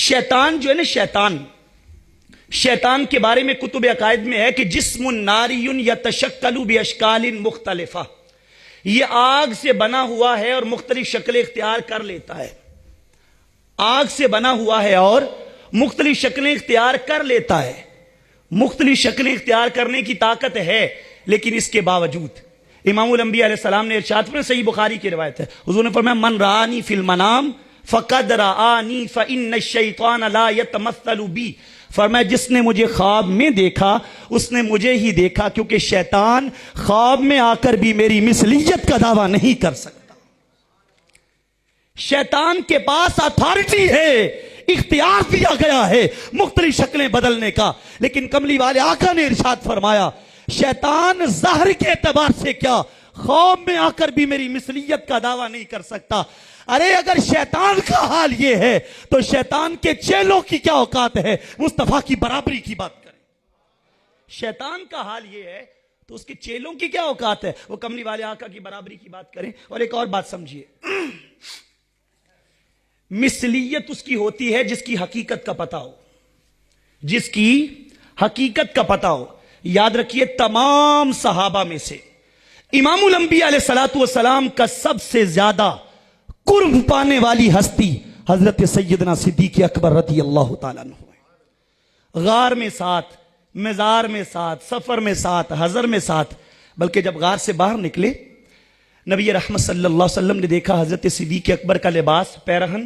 شیطان جو ہے نا، شیطان کے بارے میں کتب عقائد میں ہے کہ جسم ناری یتشکل باشکال مختلفہ، یہ آگ سے بنا ہوا ہے اور مختلف شکلیں اختیار کر لیتا ہے. آگ سے بنا ہوا ہے اور مختلف شکلیں اختیار کر لیتا ہے. مختلف شکلیں اختیار کرنے کی طاقت ہے، لیکن اس کے باوجود امام الانبیاء علیہ السلام نے ارشاد فرمایا، صحیح بخاری کی روایت ہے، حضور نے فرمایا من رآنی فی المنام فقد رآنی فإن الشیطان لا یتمثل بی. فرمایا جس نے مجھے خواب میں دیکھا اس نے مجھے ہی دیکھا، کیونکہ شیطان خواب میں آ کر بھی میری مثلیت کا دعویٰ نہیں کر سکتا. شیطان کے پاس اتھارٹی ہے، اختیار دیا گیا ہے مختلف شکلیں بدلنے کا، لیکن کملی والے آقا نے ارشاد فرمایا شیطان ظاہر کے اعتبار سے کیا، خواب میں آ کر بھی میری مثلیت کا دعویٰ نہیں کر سکتا. ارے اگر شیطان کا حال یہ ہے تو شیطان کے چیلوں کی کیا اوقات ہے مصطفیٰ کی برابری کی بات کریں. شیطان کا حال یہ ہے تو اس کے چیلوں کی کیا اوقات ہے وہ کملی والے آقا کی برابری کی بات کریں. اور ایک اور بات سمجھیے، مثلیت اس کی ہوتی ہے جس کی حقیقت کا پتہ ہو، جس کی حقیقت کا پتہ ہو. یاد رکھیے تمام صحابہ میں سے امام الانبیاء علیہ السلام کا سب سے زیادہ قرب پانے والی ہستی حضرت سیدنا صدیق اکبر رضی اللہ تعالیٰ عنہ ہے. غار میں ساتھ، مزار میں ساتھ، سفر میں ساتھ، حضر میں ساتھ. بلکہ جب غار سے باہر نکلے نبی رحمت صلی اللہ علیہ وسلم نے دیکھا حضرت صدیق اکبر کا لباس پیرہن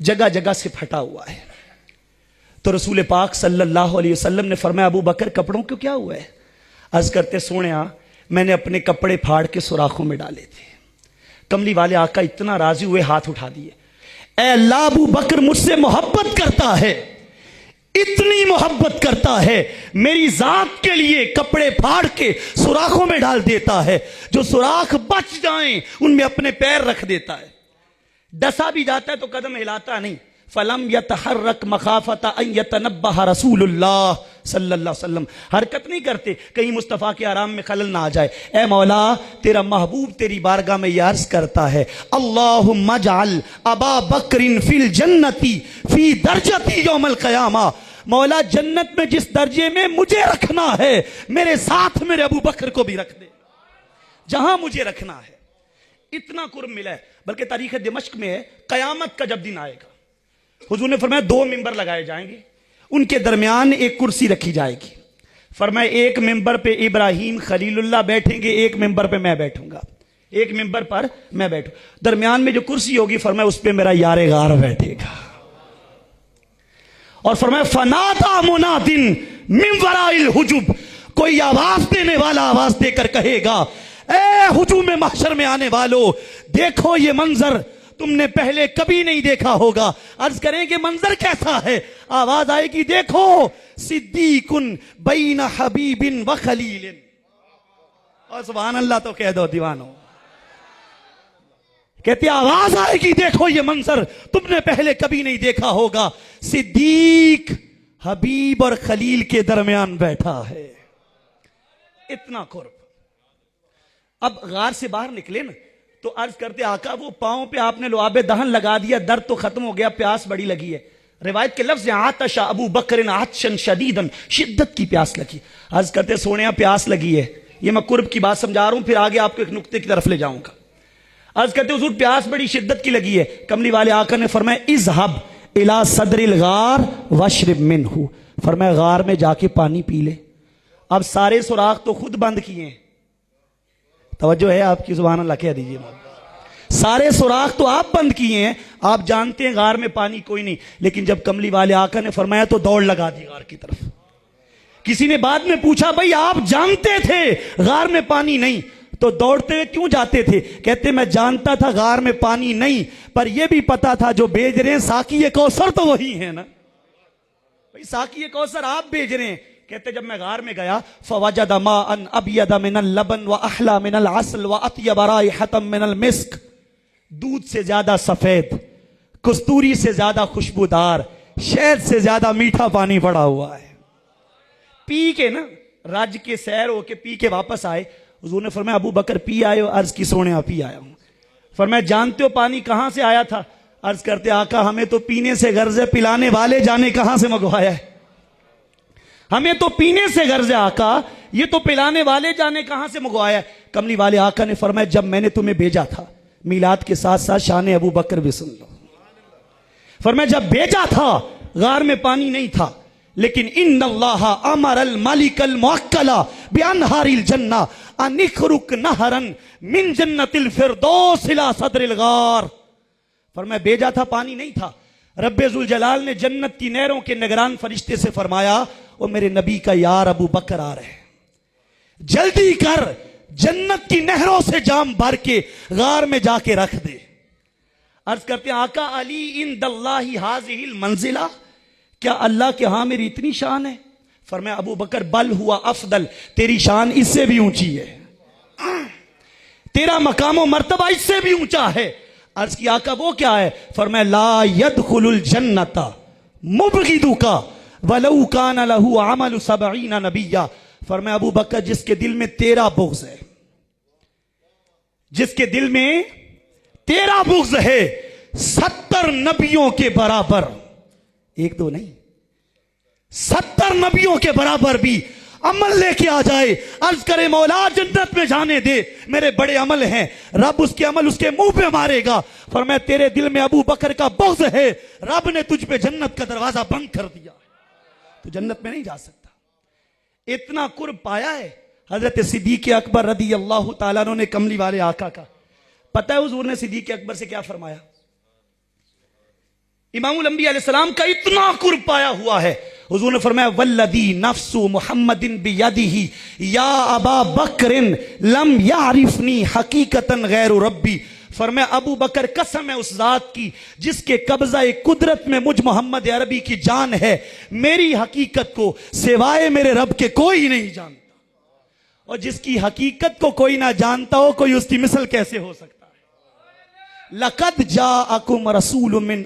جگہ جگہ سے پھٹا ہوا ہے. تو رسول پاک صلی اللہ علیہ وسلم نے فرمایا ابو بکر کپڑوں کو کیا ہوا ہے؟ عرض کرتے سونیا میں نے اپنے کپڑے پھاڑ کے سوراخوں میں ڈالے تھے. کملی والے آقا اتنا راضی ہوئے ہاتھ اٹھا دیے، اے اللہ ابو بکر مجھ سے محبت کرتا ہے، اتنی محبت کرتا ہے میری ذات کے لیے کپڑے پھاڑ کے سوراخوں میں ڈال دیتا ہے، جو سوراخ بچ جائیں ان میں اپنے پیر رکھ دیتا ہے. ڈسا بھی جاتا ہے تو قدم ہلاتا نہیں. فلم یتحرک مخافت ان یتنبہ رسول اللہ صلی اللہ علیہ وسلم، حرکت نہیں کرتے کہیں مصطفیٰ کے آرام میں خلل نہ آ جائے. اے مولا تیرا محبوب تیری بارگاہ میں یہ عرض کرتا ہے اللہم اجعل ابا بکر فی الجنتی فی درجتی یوم القیامہ، مولا جنت میں جس درجے میں مجھے رکھنا ہے میرے ساتھ میرے ابو بکر کو بھی رکھ دے جہاں مجھے رکھنا ہے. اتنا قرب ملا ہے. بلکہ تاریخ دمشق میں ہے قیامت کا جب دن آئے گا حضور نے فرمایا 2 ممبر لگائے جائیں گے، ان کے درمیان ایک کرسی رکھی جائے گی. فرمایا ایک ممبر پہ ابراہیم خلیل اللہ بیٹھیں گے، ایک ممبر پہ میں بیٹھوں گا، ایک ممبر پر میں بیٹھوں. درمیان میں جو کرسی ہوگی فرمایا اس پہ میرا یار غار بیٹھے گا. اور فرمایا فنادا مناد من وراء الحجب، کوئی آواز دینے والا آواز دے کر کہے گا اے ہجوم محشر میں آنے والو دیکھو یہ منظر تم نے پہلے کبھی نہیں دیکھا ہوگا. عرض کریں کہ منظر کیسا ہے؟ آواز آئے گی دیکھو صدیق بین حبیب و خلیل. اور سبحان اللہ تو کہہ دو دیوانو. کہتے آواز آئے گی دیکھو یہ منظر تم نے پہلے کبھی نہیں دیکھا ہوگا، صدیق حبیب اور خلیل کے درمیان بیٹھا ہے. اتنا قرب. اب غار سے باہر نکلے نا تو عرض کرتے آقا وہ پاؤں پہ آپ نے لعاب دہن لگا دیا، درد تو ختم ہو گیا، پیاس بڑی لگی ہے. روایت کے لفظ عطش ابو بکر عطشا شدیدا، شدت کی پیاس لگی. عرض کرتے سونیا پیاس لگی ہے، یہ میں قرب کی بات سمجھا رہا ہوں، پھر آگے آپ کو ایک نقطے کی طرف لے جاؤں گا. عرض کرتے حضور پیاس بڑی شدت کی لگی ہے. کملی والے آقا نے فرمایا اذهب الى صدر الغار واشرب منه، فرمایا غار میں جا کے پانی پی لے. اب سارے سوراخ تو خود بند کیے ہیں، توجہ ہے آپ کی، سبحان اللہ کہہ دیجئے. سارے سوراخ تو آپ بند کیے ہیں، آپ جانتے ہیں غار میں پانی کوئی نہیں، لیکن جب کملی والے آقا نے فرمایا تو دوڑ لگا دی غار کی طرف. کسی نے بعد میں پوچھا بھائی آپ جانتے تھے غار میں پانی نہیں تو دوڑتے ہوئے کیوں جاتے تھے؟ کہتے میں جانتا تھا غار میں پانی نہیں، پر یہ بھی پتا تھا جو بھیج رہے ہیں ساقی کوثر تو وہی ہے نا بھائی، ساقی کوثر آپ بھیج رہے ہیں. کہتے جب میں غار میں گیا فوجد ماء ابید من اللبن واحلی من العسل واطیب رائحة من المسک، دودھ سے زیادہ سفید، کستوری سے زیادہ خوشبودار، شہد سے زیادہ میٹھا پانی پڑا ہوا ہے. پی کے نا رج کے سیر ہو کے پی کے واپس آئے. حضور نے فرمایا ابو بکر پی آئے ہو؟ عرض کی سونے پی آیا ہوں. فرمایا جانتے ہو پانی کہاں سے آیا تھا؟ عرض کرتے آقا ہمیں تو پینے سے غرض ہے، پلانے والے جانے کہاں سے منگوایا ہے. ہمیں تو پینے سے غرض ہے آقا، یہ تو پلانے والے جانے کہاں سے منگوایا ہے. کملی والے آقا نے فرمایا جب میں نے تمہیں بھیجا تھا، میلاد کے ساتھ ساتھ شان ابو بکر بھی سن لو. فرمایا جب بھیجا تھا غار میں پانی نہیں تھا، لیکن ان اللہ امر الملک الموکل بانہار الجنہ ان اخرق نہرا من جنت الفردوس الی صدر الغار. فرمایا بھیجا تھا پانی نہیں تھا، رب ذوالجلال نے جنت کی نہروں کے نگران فرشتے سے فرمایا وہ میرے نبی کا یار ابو بکر آ رہے ہیں، جلدی کر جنت کی نہروں سے جام بھر کے غار میں جا کے رکھ دے. عرض کرتے ہیں آقا علی عند اللہ ہذہ المنزلہ، کیا اللہ کے ہاں میری اتنی شان ہے؟ فرمایا ابو بکر بل ہوا افضل، تیری شان اس سے بھی اونچی ہے، تیرا مقام و مرتبہ اس سے بھی اونچا ہے. عرض کی آقا وہ کیا ہے؟ فرمایا لا يدخل الجنت مبغضک ولو کان له عمل 70 نبیا. فرمایا ابو بکر جس کے دل میں تیرا بغض ہے، جس کے دل میں تیرا بغض ہے، 70 نبیوں کے برابر، ایک دو نہیں 70 نبیوں کے برابر بھی عمل لے کے آ جائے، عرض کرے مولا جنت میں جانے دے، میرے بڑے عمل ہیں، رب اس کے عمل اس کے منہ پہ مارے گا. فرمایا تیرے دل میں ابو بکر کا بغض ہے، رب نے تجھ پہ جنت کا دروازہ بند کر دیا، تو جنت میں نہیں جا سکتا. اتنا قرب پایا ہے حضرت صدیق اکبر رضی اللہ تعالیٰ عنہ نے کملی والے آقا کا. پتہ ہے حضور نے صدیق اکبر سے کیا فرمایا؟ امام الانبیاء علیہ السلام کا اتنا قرب پایا ہوا ہے، حضور نے فرمایا والذی نفس محمد بیدہ یا ابا بکر لم یعرفنی حقیقتا غیر ربی. فرمایا ابو بکر قسم ہے اس ذات کی جس کے قبضہ قدرت میں مجھ محمد عربی کی جان ہے، میری حقیقت کو سوائے میرے رب کے کوئی نہیں جانتا، اور جس کی حقیقت کو کوئی نہ جانتا ہو کوئی اس کی مثل کیسے ہو سکتا ہے. لقد جاءکم رسول من